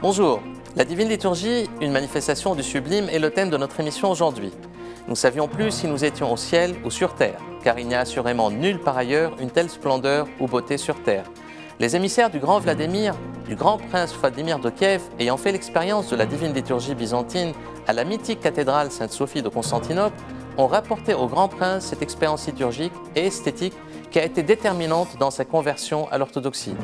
Bonjour, la Divine Liturgie, une manifestation du sublime, est le thème de notre émission aujourd'hui. Nous savions plus si nous étions au ciel ou sur terre, car il n'y a assurément nulle part ailleurs une telle splendeur ou beauté sur terre. Les émissaires du grand Vladimir, du grand prince Vladimir de Kiev, ayant fait l'expérience de la Divine Liturgie byzantine à la mythique cathédrale Sainte-Sophie de Constantinople, ont rapporté au grand prince cette expérience liturgique et esthétique qui a été déterminante dans sa conversion à l'orthodoxie.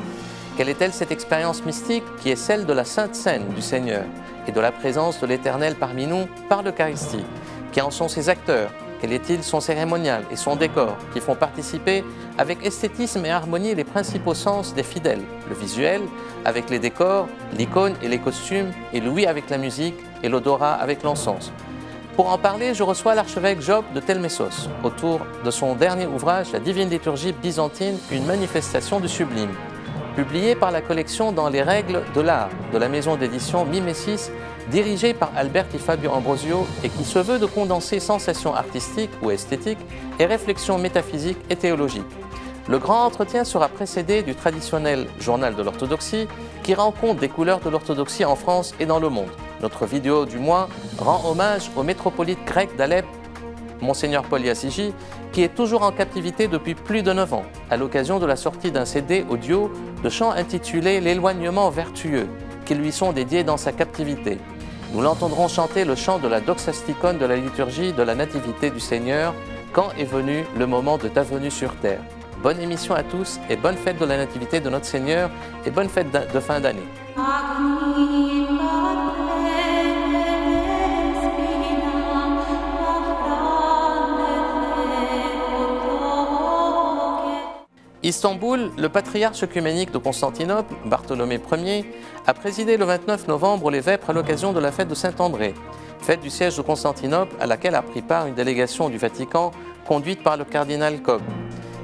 Quelle est-elle cette expérience mystique qui est celle de la Sainte Seine du Seigneur et de la présence de l'Éternel parmi nous par l'Eucharistie? Qui en sont ses acteurs? Quel est-il son cérémonial et son décor qui font participer avec esthétisme et harmonie les principaux sens des fidèles? Le visuel avec les décors, l'icône et les costumes, et l'ouïe avec la musique et l'odorat avec l'encens. Pour en parler, je reçois l'archevêque Job de Telmessos autour de son dernier ouvrage, La Divine Liturgie byzantine, une manifestation du sublime. Publié par la collection Dans les règles de l'art de la maison d'édition Mimesis, dirigée par Alberti Fabio Ambrosio et qui se veut de condenser sensations artistiques ou esthétiques et réflexions métaphysiques et théologiques. Le grand entretien sera précédé du traditionnel journal de l'orthodoxie qui rend compte des couleurs de l'orthodoxie en France et dans le monde. Notre vidéo du mois rend hommage au métropolite grec d'Alep, Monseigneur Paul Yassiji, qui est toujours en captivité depuis plus de 9 ans, à l'occasion de la sortie d'un CD audio de chants intitulés « L'éloignement vertueux », qui lui sont dédiés dans sa captivité. Nous l'entendrons chanter le chant de la doxasticon de la liturgie de la Nativité du Seigneur, quand est venu le moment de ta venue sur terre. Bonne émission à tous et bonne fête de la Nativité de notre Seigneur et bonne fête de fin d'année. Istanbul, le patriarche œcuménique de Constantinople, Bartholomée Ier, a présidé le 29 novembre les vêpres à l'occasion de la fête de Saint-André, fête du siège de Constantinople à laquelle a pris part une délégation du Vatican conduite par le cardinal Koch.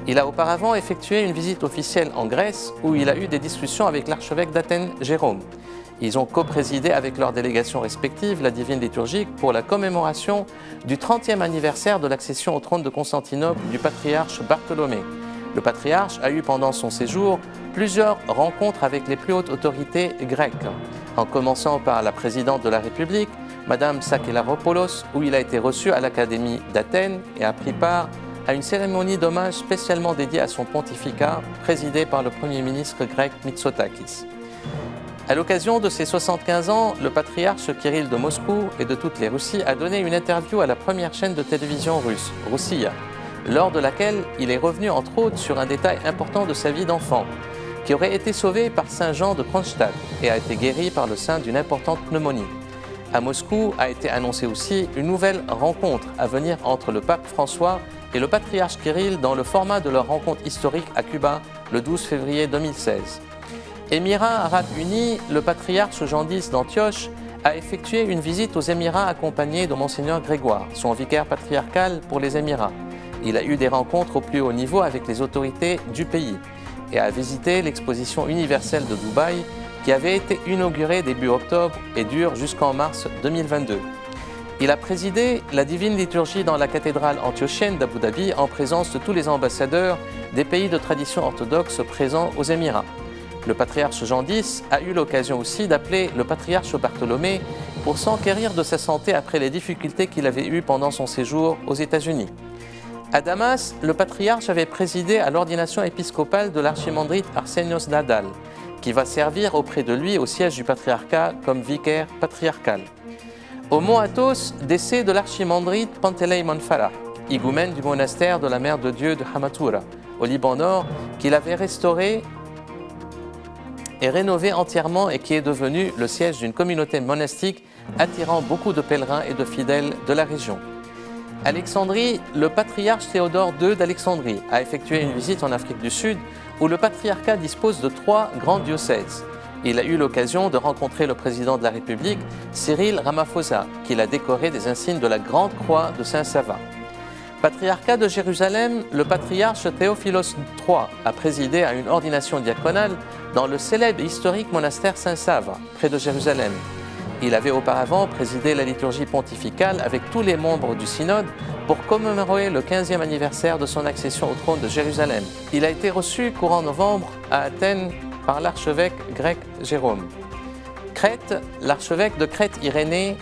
Il a auparavant effectué une visite officielle en Grèce où il a eu des discussions avec l'archevêque d'Athènes, Jérôme. Ils ont co-présidé avec leurs délégations respectives la Divine Liturgie pour la commémoration du 30e anniversaire de l'accession au trône de Constantinople du patriarche Bartholomée. Le patriarche a eu pendant son séjour plusieurs rencontres avec les plus hautes autorités grecques, en commençant par la présidente de la République, Madame Sakellaropoulos, où il a été reçu à l'Académie d'Athènes et a pris part à une cérémonie d'hommage spécialement dédiée à son pontificat, présidée par le Premier ministre grec Mitsotakis. À l'occasion de ses 75 ans, le patriarche Kirill de Moscou et de toutes les Russies a donné une interview à la première chaîne de télévision russe, Rossiya, lors de laquelle il est revenu entre autres sur un détail important de sa vie d'enfant, qui aurait été sauvé par Saint Jean de Kronstadt et a été guéri par le saint d'une importante pneumonie. À Moscou a été annoncée aussi une nouvelle rencontre à venir entre le pape François et le patriarche Kirill dans le format de leur rencontre historique à Cuba le 12 février 2016. Émirats arabes unis, le patriarche Jean X d'Antioche a effectué une visite aux Émirats accompagné de Monseigneur Grégoire, son vicaire patriarcal pour les Émirats. Il a eu des rencontres au plus haut niveau avec les autorités du pays et a visité l'exposition universelle de Dubaï qui avait été inaugurée début octobre et dure jusqu'en mars 2022. Il a présidé la Divine Liturgie dans la cathédrale antiochienne d'Abu Dhabi en présence de tous les ambassadeurs des pays de tradition orthodoxe présents aux Émirats. Le patriarche Jean X a eu l'occasion aussi d'appeler le patriarche Bartholomée pour s'enquérir de sa santé après les difficultés qu'il avait eues pendant son séjour aux États-Unis. À Damas, le patriarche avait présidé à l'ordination épiscopale de l'archimandrite Arsenios Nadal, qui va servir auprès de lui au siège du patriarcat comme vicaire patriarcal. Au mont Athos, décès de l'archimandrite Panteleimon Farah, higoumène du monastère de la Mère de Dieu de Hamatura, au Liban Nord, qu'il avait restauré et rénové entièrement et qui est devenu le siège d'une communauté monastique attirant beaucoup de pèlerins et de fidèles de la région. Alexandrie, le patriarche Théodore II d'Alexandrie a effectué une visite en Afrique du Sud où le patriarcat dispose de 3 grands diocèses. Il a eu l'occasion de rencontrer le président de la République, Cyril Ramaphosa, qui l'a décoré des insignes de la Grande Croix de Saint-Sava. Patriarcat de Jérusalem, le patriarche Théophilos III a présidé à une ordination diaconale dans le célèbre et historique monastère Saint-Sava, près de Jérusalem. Il avait auparavant présidé la liturgie pontificale avec tous les membres du synode pour commémorer le 15e anniversaire de son accession au trône de Jérusalem. Il a été reçu courant novembre à Athènes par l'archevêque grec Jérôme. Crète, l'archevêque de Crète Irénée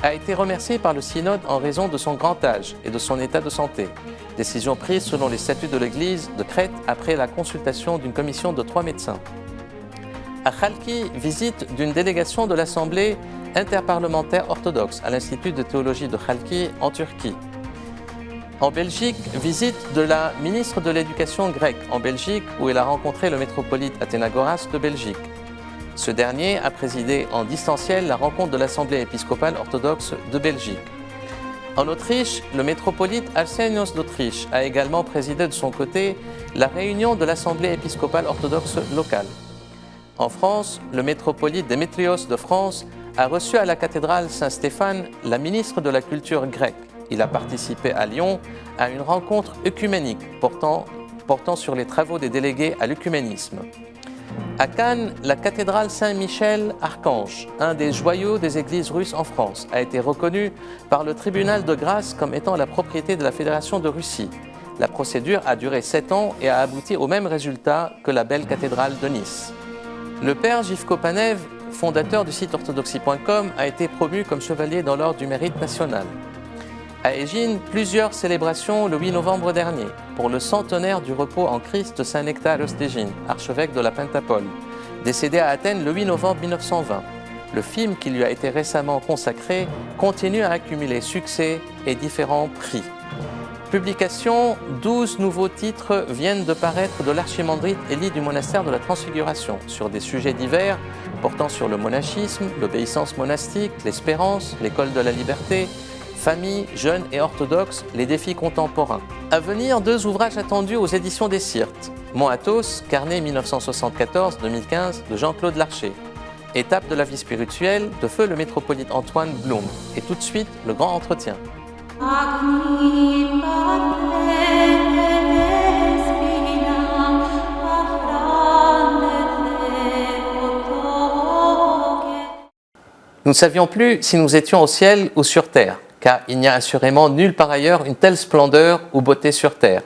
a été remercié par le synode en raison de son grand âge et de son état de santé. Décision prise selon les statuts de l'Église de Crète après la consultation d'une commission de 3 médecins. À Khalki, visite d'une délégation de l'Assemblée interparlementaire orthodoxe à l'Institut de théologie de Khalki en Turquie. En Belgique, visite de la ministre de l'Éducation grecque en Belgique où elle a rencontré le métropolite Athénagoras de Belgique. Ce dernier a présidé en distanciel la rencontre de l'Assemblée épiscopale orthodoxe de Belgique. En Autriche, le métropolite Arsenios d'Autriche a également présidé de son côté la réunion de l'Assemblée épiscopale orthodoxe locale. En France, le métropolite Démétrios de France a reçu à la cathédrale Saint-Stéphane la ministre de la Culture grecque. Il a participé à Lyon à une rencontre œcuménique portant sur les travaux des délégués à l'œcuménisme. À Cannes, la cathédrale Saint-Michel-Archange, un des joyaux des églises russes en France, a été reconnue par le tribunal de Grâce comme étant la propriété de la Fédération de Russie. La procédure a duré 7 ans et a abouti au même résultat que la belle cathédrale de Nice. Le père Jivko Panev, fondateur du site orthodoxie.com, a été promu comme chevalier dans l'ordre du mérite national. À Égine, plusieurs célébrations le 8 novembre dernier pour le centenaire du repos en Christ de Saint Nectareos d'Égine, archevêque de la Pentapole, décédé à Athènes le 8 novembre 1920. Le film qui lui a été récemment consacré continue à accumuler succès et différents prix. Publication, 12 nouveaux titres viennent de paraître de l'archimandrite Élie du monastère de la Transfiguration sur des sujets divers portant sur le monachisme, l'obéissance monastique, l'espérance, l'école de la liberté, famille, jeunes et orthodoxes, les défis contemporains. À venir, 2 ouvrages attendus aux éditions des Syrtes. Mont Athos, carnet 1974-2015 de Jean-Claude Larcher. Étape de la vie spirituelle de feu le métropolite Antoine Blum. Et tout de suite, le grand entretien. Nous ne savions plus si nous étions au ciel ou sur terre, car il n'y a assurément nulle part ailleurs une telle splendeur ou beauté sur terre.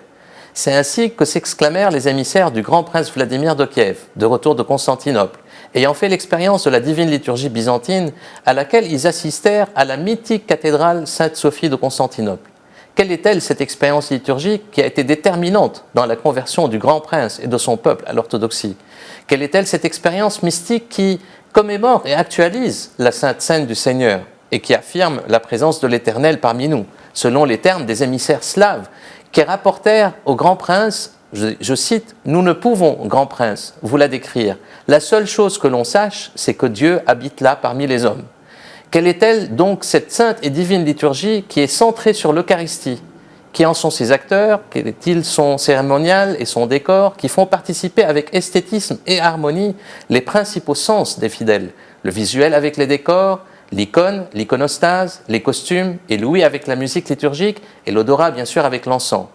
C'est ainsi que s'exclamèrent les émissaires du grand prince Vladimir de Kiev, de retour de Constantinople, ayant fait l'expérience de la divine liturgie byzantine à laquelle ils assistèrent à la mythique cathédrale Sainte-Sophie de Constantinople. Quelle est-elle cette expérience liturgique qui a été déterminante dans la conversion du grand prince et de son peuple à l'orthodoxie? Quelle est-elle cette expérience mystique qui commémore et actualise la Sainte Seine du Seigneur et qui affirme la présence de l'Éternel parmi nous, selon les termes des émissaires slaves qui rapportèrent au grand prince, je cite, « Nous ne pouvons, grand prince, vous la décrire. La seule chose que l'on sache, c'est que Dieu habite là parmi les hommes. » Quelle est-elle donc cette sainte et divine liturgie qui est centrée sur l'Eucharistie? Qui en sont ses acteurs? Quel est-il son cérémonial et son décor qui font participer avec esthétisme et harmonie les principaux sens des fidèles? Le visuel avec les décors, l'icône, l'iconostase, les costumes et l'ouïe avec la musique liturgique et l'odorat bien sûr avec l'encens.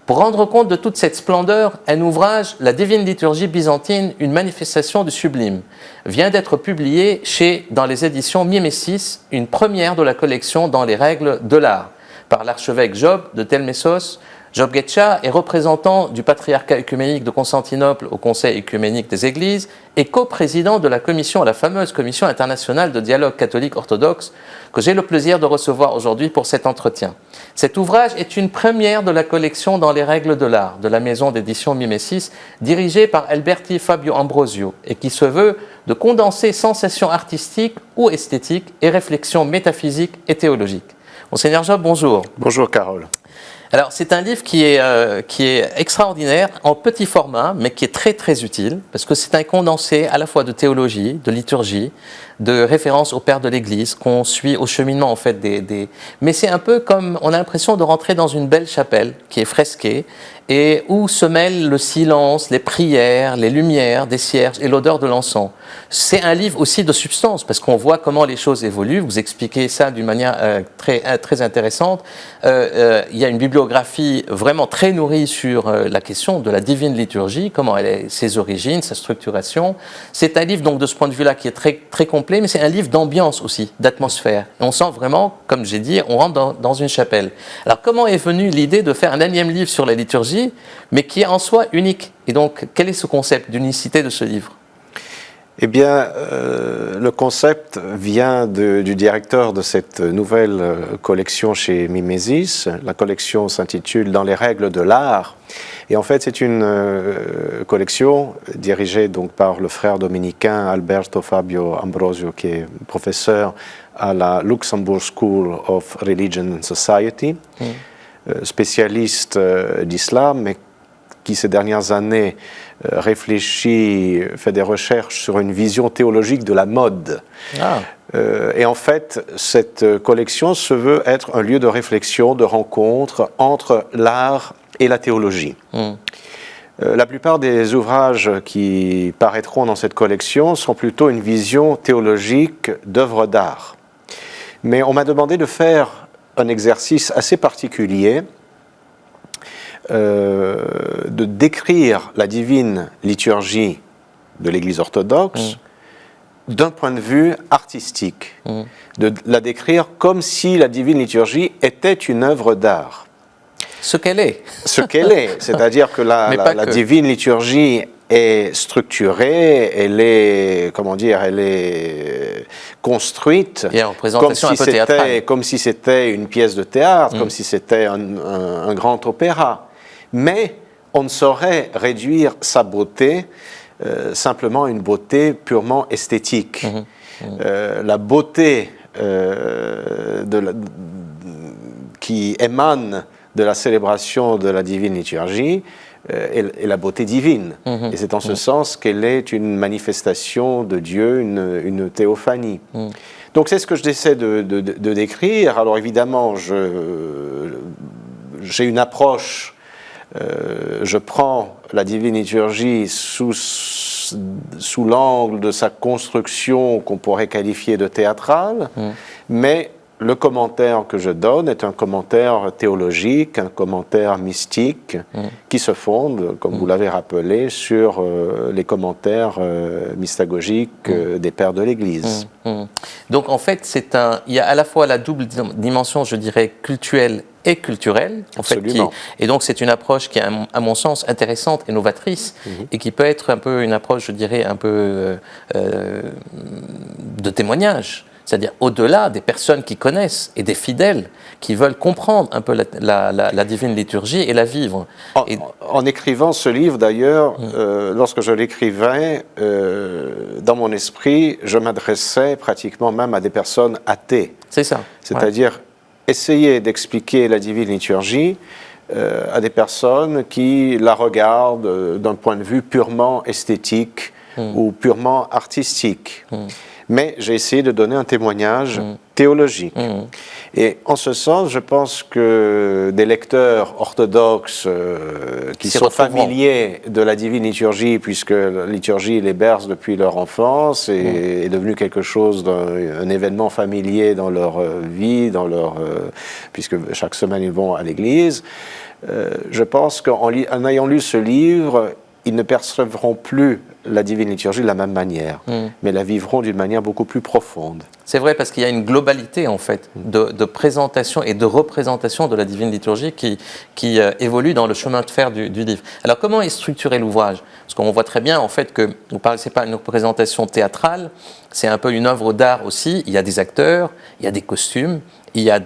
Pour rendre compte de toute cette splendeur, un ouvrage, La Divine Liturgie byzantine, une manifestation du sublime, vient d'être publié dans les éditions Mimesis, une première de la collection dans les règles de l'art, par l'archevêque Job de Telmessos. Job Getcha est représentant du patriarcat œcuménique de Constantinople au Conseil œcuménique des Églises et coprésident de la fameuse Commission internationale de dialogue catholique orthodoxe que j'ai le plaisir de recevoir aujourd'hui pour cet entretien. Cet ouvrage est une première de la collection dans les règles de l'art de la maison d'édition Mimesis, dirigée par Alberti Fabio Ambrosio et qui se veut de condenser sensations artistiques ou esthétiques et réflexions métaphysiques et théologiques. Monseigneur Job, bonjour. Bonjour Carole. Alors, c'est un livre qui est extraordinaire, en petit format, mais qui est très très utile, parce que c'est un condensé à la fois de théologie, de liturgie, de référence au Père de l'Église, qu'on suit au cheminement en fait Mais c'est un peu comme, on a l'impression de rentrer dans une belle chapelle qui est fresquée, et où se mêlent le silence, les prières, les lumières des cierges et l'odeur de l'encens. C'est un livre aussi de substance, parce qu'on voit comment les choses évoluent. Vous expliquez ça d'une manière très intéressante. Il y a une bibliographie vraiment très nourrie sur la question de la divine liturgie, comment elle est, ses origines, sa structuration. C'est un livre donc de ce point de vue-là qui est très complet, mais c'est un livre d'ambiance aussi, d'atmosphère. Et on sent vraiment, comme j'ai dit, on rentre dans une chapelle. Alors comment est venue l'idée de faire un énième livre sur la liturgie, mais qui est en soi unique? Et donc, quel est ce concept d'unicité de ce livre? Eh bien, le concept vient du directeur de cette nouvelle collection chez Mimesis. La collection s'intitule « Dans les règles de l'art ». Et en fait, c'est une collection dirigée donc par le frère dominicain Alberto Fabio Ambrosio, qui est professeur à la Luxembourg School of Religion and Society, spécialiste d'islam, mais qui ces dernières années réfléchit, fait des recherches sur une vision théologique de la mode. Ah. Et en fait, cette collection se veut être un lieu de réflexion, de rencontre entre l'art et la théologie. La plupart des ouvrages qui paraîtront dans cette collection sont plutôt une vision théologique d'œuvres d'art. Mais on m'a demandé de faire un exercice assez particulier, de décrire la divine liturgie de l'Église orthodoxe d'un point de vue artistique, de la décrire comme si la divine liturgie était une œuvre d'art. Ce qu'elle est. Ce qu'elle est, c'est-à-dire que la divine liturgie est structurée, elle est, comment dire, elle est construite comme si c'était une pièce de théâtre, comme si c'était un grand opéra. Mais on ne saurait réduire sa beauté simplement à une beauté purement esthétique. La beauté qui émane de la célébration de la divine liturgie est la beauté divine. Et c'est en ce sens qu'elle est une manifestation de Dieu, une théophanie. Donc c'est ce que j'essaie de décrire. Alors évidemment, j'ai une approche, je prends la divine liturgie sous l'angle de sa construction qu'on pourrait qualifier de théâtrale, mais le commentaire que je donne est un commentaire théologique, un commentaire mystique, qui se fonde, comme vous l'avez rappelé, sur les commentaires mystagogiques des pères de l'Église. Donc en fait, il y a à la fois la double dimension, je dirais, cultuelle et culturelle. Absolument. Et donc c'est une approche qui est, à mon sens, intéressante et novatrice, et qui peut être un peu une approche, je dirais, un peu de témoignage. C'est-à-dire au-delà des personnes qui connaissent et des fidèles qui veulent comprendre un peu la divine liturgie et la vivre. En écrivant ce livre, d'ailleurs, lorsque je l'écrivais, dans mon esprit, je m'adressais pratiquement même à des personnes athées. C'est ça. C'est-à-dire essayer d'expliquer la divine liturgie à des personnes qui la regardent d'un point de vue purement esthétique ou purement artistique. Mais j'ai essayé de donner un témoignage théologique. Et en ce sens, je pense que des lecteurs orthodoxes qui sont familiers de la divine liturgie, puisque la liturgie les berce depuis leur enfance et est devenu quelque chose un événement familier dans leur vie, puisque chaque semaine ils vont à l'église, je pense qu'en ayant lu ce livre, ils ne percevront plus la divine liturgie de la même manière, mais la vivront d'une manière beaucoup plus profonde. C'est vrai, parce qu'il y a une globalité, en fait, de présentation et de représentation de la divine liturgie qui évolue dans le chemin de fer du livre. Alors, comment est structuré l'ouvrage? Parce qu'on voit très bien, en fait, que ce n'est pas une représentation théâtrale, c'est un peu une œuvre d'art aussi. Il y a des acteurs, il y a des costumes, il y a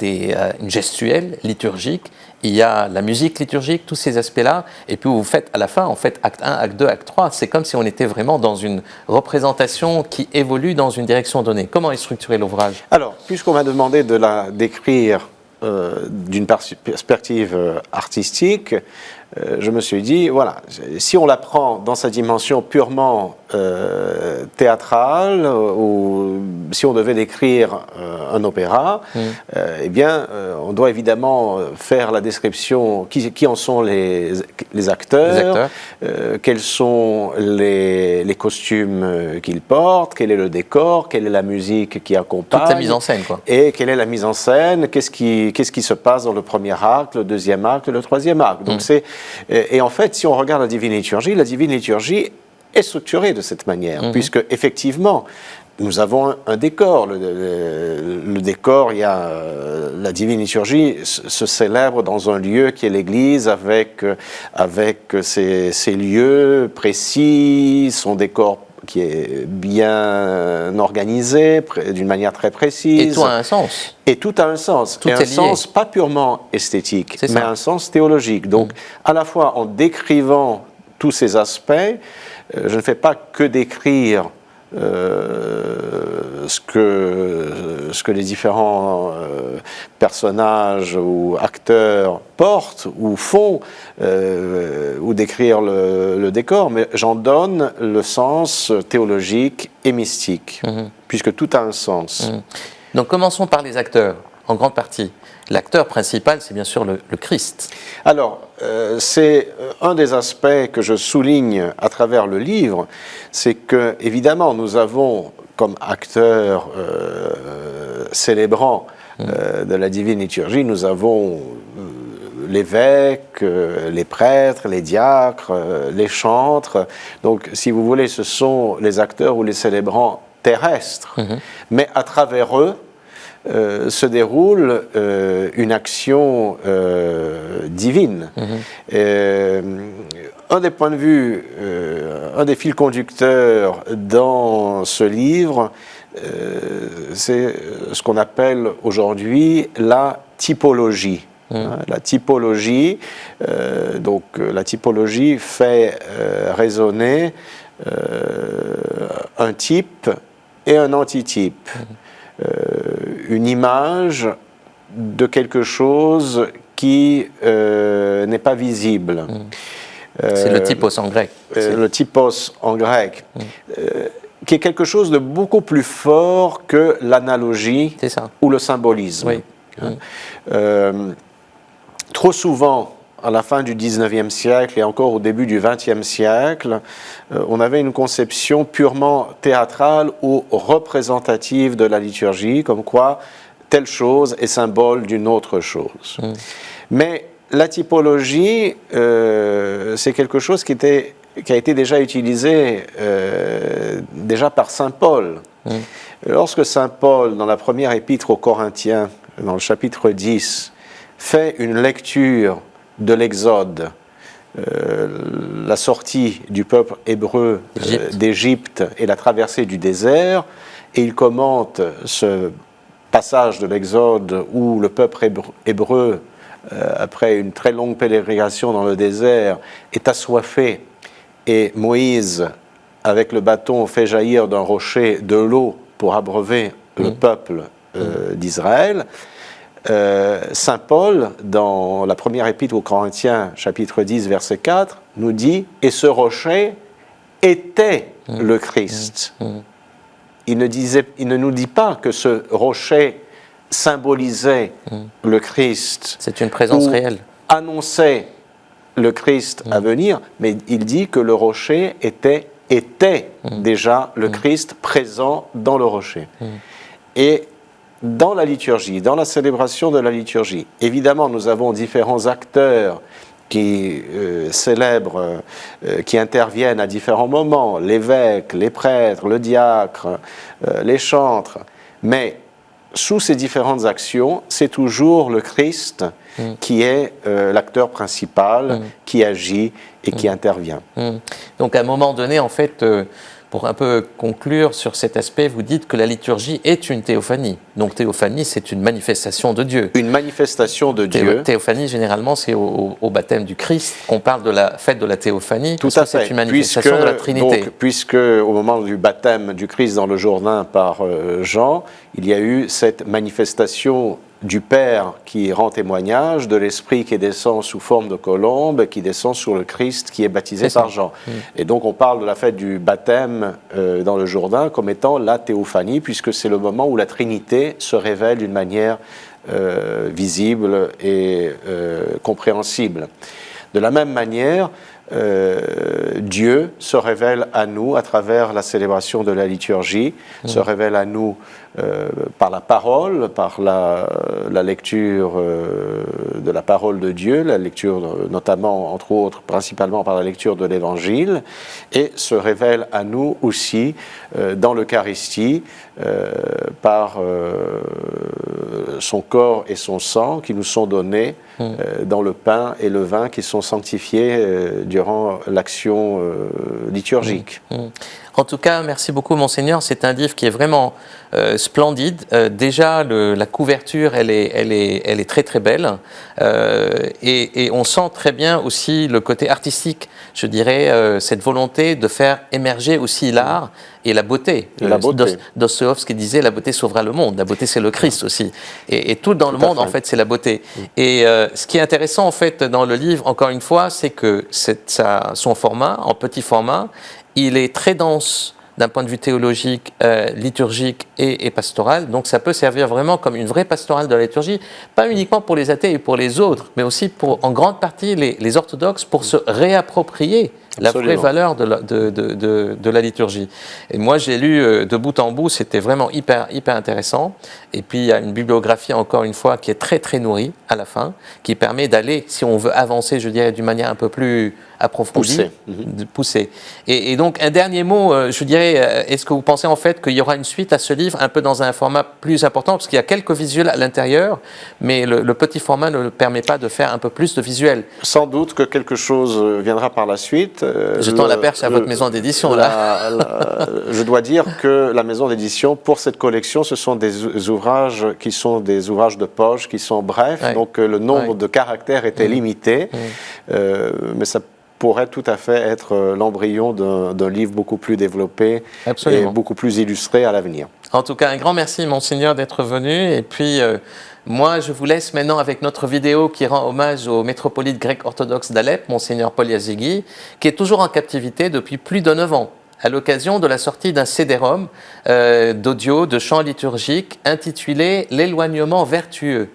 une gestuelle liturgique, il y a la musique liturgique, tous ces aspects-là. Et puis vous faites à la fin, en fait, acte 1, acte 2, acte 3. C'est comme si on était vraiment dans une représentation qui évolue dans une direction donnée. Comment est structuré l'ouvrage? Alors, puisqu'on m'a demandé de la décrire d'une perspective artistique, je me suis dit, voilà, si on la prend dans sa dimension purement théâtrale, ou si on devait décrire un opéra, eh bien, on doit évidemment faire la description, qui en sont les acteurs, quels sont les costumes qu'ils portent, quel est le décor, quelle est la musique qui accompagne. Toute la mise en scène, quoi. Et quelle est la mise en scène, qu'est-ce qui se passe dans le premier acte, le deuxième acte, le troisième acte. Donc et en fait, si on regarde la divine liturgie est structurée de cette manière, puisque effectivement, nous avons un décor. Le décor, la divine liturgie se célèbre dans un lieu qui est l'église, avec ses lieux précis, son décor qui est bien organisé, d'une manière très précise. Et tout a un sens. Et tout a un sens. Tout et est un lié. sens pas purement esthétique, C'est mais ça. un sens théologique. Donc, à la fois en décrivant tous ces aspects, je ne fais pas que décrire ce que les différents personnages ou acteurs portent ou font, ou décrire le décor, mais j'en donne le sens théologique et mystique, puisque tout a un sens. Donc commençons par les acteurs, en grande partie. L'acteur principal, c'est bien sûr le Christ. Alors, c'est un des aspects que je souligne à travers le livre, c'est que, évidemment, nous avons comme acteurs célébrants de la divine liturgie, nous avons l'évêque, les prêtres, les diacres, les chantres. Donc, si vous voulez, ce sont les acteurs ou les célébrants terrestres. Mais à travers eux, se déroule une action divine. Un des points de vue, un des fils conducteurs dans ce livre, c'est ce qu'on appelle aujourd'hui la typologie. La typologie, donc la typologie fait résonner un type et un antitype. Une image de quelque chose qui n'est pas visible. C'est le typos en grec. Le typos en grec, qui est quelque chose de beaucoup plus fort que l'analogie ou le symbolisme. Oui. Trop souvent, à la fin du XIXe siècle et encore au début du XXe siècle, on avait une conception purement théâtrale ou représentative de la liturgie, comme quoi telle chose est symbole d'une autre chose. Mais la typologie, c'est quelque chose qui a été déjà utilisé déjà par saint Paul. Lorsque saint Paul, dans la première épître aux Corinthiens, dans le chapitre 10, fait une lecture de l'Exode, la sortie du peuple hébreu d'Égypte et la traversée du désert, et il commente ce passage de l'Exode où le peuple hébreu, après une très longue pélégrination dans le désert, est assoiffé, et Moïse, avec le bâton, fait jaillir d'un rocher de l'eau pour abreuver le peuple d'Israël. Saint Paul, dans la première épître aux Corinthiens, chapitre 10, verset 4, nous dit « Et ce rocher était le Christ ». Il ne nous dit pas que ce rocher symbolisait le Christ. C'est une présence réelle. Annonçait le Christ à venir, mais il dit que le rocher était déjà le Christ présent dans le rocher. Et dans la liturgie, dans la célébration de la liturgie, évidemment, nous avons différents acteurs qui célèbrent, qui interviennent à différents moments, l'évêque, les prêtres, le diacre, les chantres, mais sous ces différentes actions, c'est toujours le Christ qui est l'acteur principal, qui agit et qui intervient. Donc à un moment donné, en fait, pour un peu conclure sur cet aspect, vous dites que la liturgie est une théophanie. Donc théophanie, c'est une manifestation de Dieu. Une manifestation de Dieu. Théophanie, généralement, c'est au baptême du Christ qu'on parle de la fête de la théophanie. Tout à fait. C'est une manifestation de la Trinité. Donc, puisque au moment du baptême du Christ dans le Jourdain par Jean, il y a eu cette manifestation du Père qui rend témoignage, de l'Esprit qui descend sous forme de colombe, qui descend sur le Christ qui est baptisé par Jean. Et donc on parle de la fête du baptême dans le Jourdain comme étant la théophanie, puisque c'est le moment où la Trinité se révèle d'une manière visible et compréhensible. De la même manière, Dieu se révèle à nous à travers la célébration de la liturgie, se révèle à nous par la parole, par la lecture de la parole de Dieu, la lecture notamment, entre autres, principalement par la lecture de l'Évangile, et se révèle à nous aussi dans l'Eucharistie par son corps et son sang qui nous sont donnés dans le pain et le vin qui sont sanctifiés durant l'action liturgique. En tout cas, merci beaucoup, Monseigneur. C'est un livre qui est vraiment splendide. Déjà, la couverture, elle est très très belle. Et on sent très bien aussi le côté artistique, je dirais, cette volonté de faire émerger aussi l'art et la beauté. Dostoïevski disait la beauté sauvera le monde. La beauté, c'est le Christ aussi. Et tout dans le monde, en fait, c'est la beauté. Et ce qui est intéressant, en fait, dans le livre, encore une fois, c'est que son format, en petit format, il est très dense d'un point de vue théologique, liturgique et pastoral. Donc ça peut servir vraiment comme une vraie pastorale de la liturgie, pas uniquement pour les athées et pour les autres, mais aussi pour, en grande partie, les orthodoxes, pour se réapproprier la vraie valeur de la liturgie. Et moi, j'ai lu de bout en bout, c'était vraiment hyper intéressant. Et puis, il y a une bibliographie, encore une fois, qui est très, très nourrie à la fin, qui permet d'aller, si on veut avancer, je dirais, d'une manière un peu plus approfondie, poussée. Et donc, un dernier mot, je dirais, est-ce que vous pensez en fait qu'il y aura une suite à ce livre, un peu dans un format plus important, parce qu'il y a quelques visuels à l'intérieur, mais le petit format ne permet pas de faire un peu plus de visuels. Sans doute que quelque chose viendra par la suite. Je tends la perche à votre maison d'édition, là. Je dois dire que la maison d'édition, pour cette collection, ce sont des ouvrages qui sont des ouvrages de poche, qui sont brefs, donc le nombre de caractères était limité, mais ça pourrait tout à fait être l'embryon d'un livre beaucoup plus développé et beaucoup plus illustré à l'avenir. En tout cas, un grand merci, Monseigneur, d'être venu. Et puis, moi, je vous laisse maintenant avec notre vidéo qui rend hommage au métropolite grec orthodoxe d'Alep, Monseigneur Paul Yazigui, qui est toujours en captivité depuis plus de 9 ans, à l'occasion de la sortie d'un CD-ROM d'audio, de chants liturgiques, intitulé « L'éloignement vertueux »,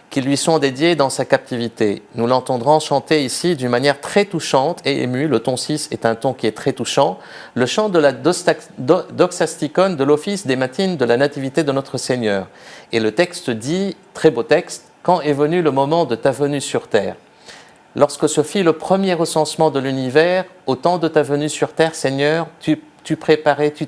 qui lui sont dédiés dans sa captivité. Nous l'entendrons chanter ici d'une manière très touchante et émue. Le ton 6 est un ton qui est très touchant. Le chant de la Doxastikon de l'office des matines de la Nativité de notre Seigneur. Et le texte dit, très beau texte, « Quand est venu le moment de ta venue sur terre ?» Lorsque se fit le premier recensement de l'univers, au temps de ta venue sur terre, Seigneur, tu te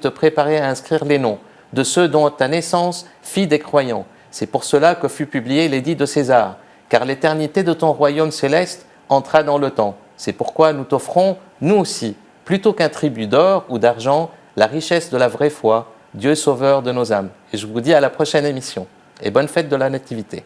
préparais à inscrire les noms de ceux dont ta naissance fit des croyants. C'est pour cela que fut publié l'édit de César, car l'éternité de ton royaume céleste entra dans le temps. C'est pourquoi nous t'offrons, nous aussi, plutôt qu'un tribut d'or ou d'argent, la richesse de la vraie foi, Dieu sauveur de nos âmes. Et je vous dis à la prochaine émission. Et bonne fête de la Nativité.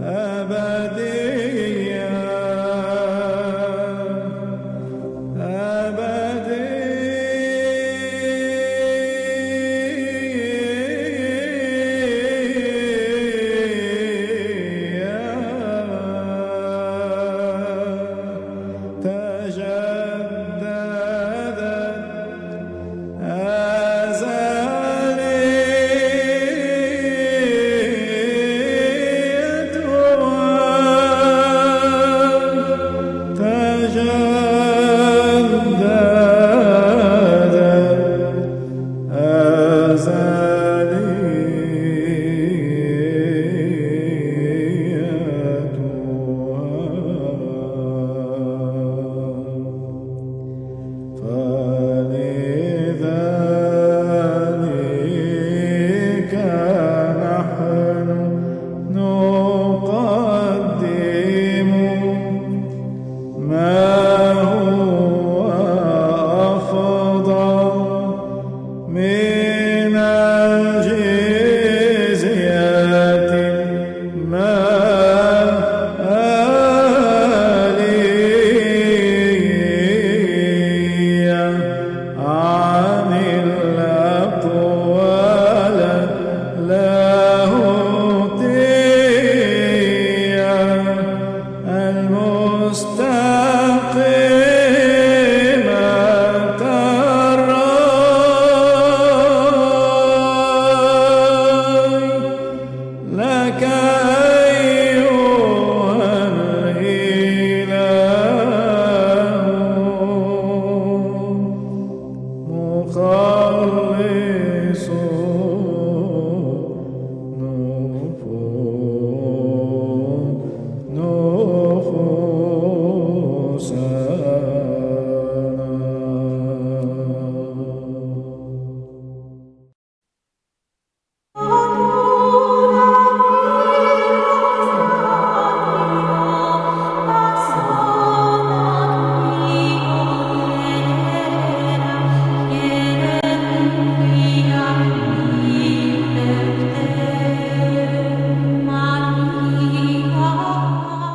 أبدية magic.